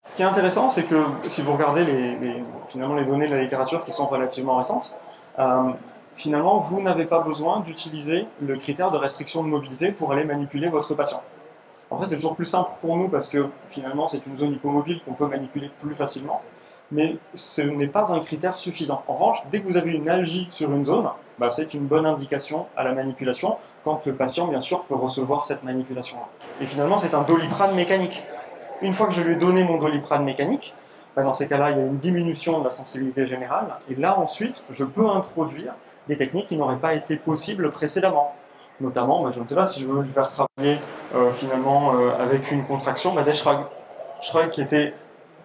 Ce qui est intéressant, c'est que si vous regardez finalement les données de la littérature qui sont relativement récentes, euh, finalement, vous n'avez pas besoin d'utiliser le critère de restriction de mobilité pour aller manipuler votre patient. En fait, c'est toujours plus simple pour nous parce que finalement, c'est une zone hypomobile qu'on peut manipuler plus facilement, mais ce n'est pas un critère suffisant. En revanche, dès que vous avez une algie sur une zone, bah, c'est une bonne indication à la manipulation quand le patient, bien sûr, peut recevoir cette manipulation-là. Et finalement, c'est un doliprane mécanique. Une fois que je lui ai donné mon doliprane mécanique, bah, dans ces cas-là, il y a une diminution de la sensibilité générale, et là ensuite, je peux introduire des techniques qui n'auraient pas été possibles précédemment. Notamment, bah, je ne sais pas si je veux lui faire travailler finalement avec une contraction, bah, des shrugs. Shrugs qui étaient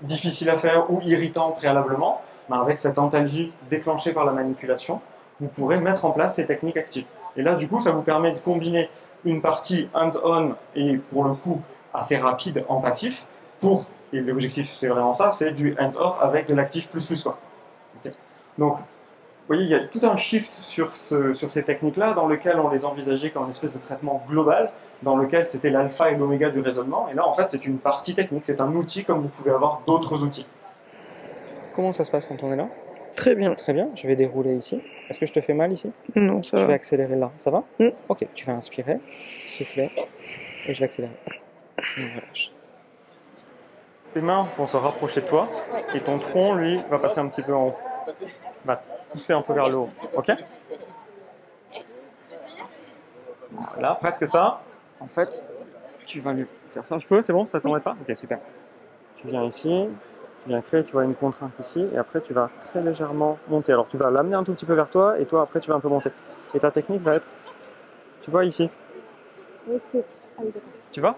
difficiles à faire ou irritants préalablement, bah, avec cette antalgie déclenchée par la manipulation, vous pourrez mettre en place ces techniques actives. Et là, du coup, ça vous permet de combiner une partie hands-on et pour le coup assez rapide en passif pour, et l'objectif c'est vraiment ça, c'est du hands-off avec de l'actif plus plus quoi. Okay. Donc, vous voyez, il y a tout un shift sur ces techniques-là dans lequel on les envisageait comme une espèce de traitement global, dans lequel c'était l'alpha et l'oméga du raisonnement, et là en fait c'est une partie technique, c'est un outil comme vous pouvez avoir d'autres outils. Comment ça se passe quand on est là? Très bien. Très bien, je vais dérouler ici. Est-ce que je te fais mal ici? Non, ça Je vais va. accélérer là, ça va? Mm. Ok, tu vas inspirer, souffler, et je vais accélérer. Et on relâche. Tes mains vont se rapprocher de toi, et ton tronc, lui, va passer un petit peu en haut. Va pousser un peu vers le haut, ok? Voilà, presque ça. En fait, tu vas lui faire ça. Je peux, c'est bon, ça t'embête pas? Ok, super. Tu viens ici, tu viens créer, tu vois une contrainte ici, et après tu vas très légèrement monter. Alors tu vas l'amener un tout petit peu vers toi, et toi après tu vas un peu monter. Et ta technique va être, tu vois ici, Ok. Allez, d'accord. tu vois?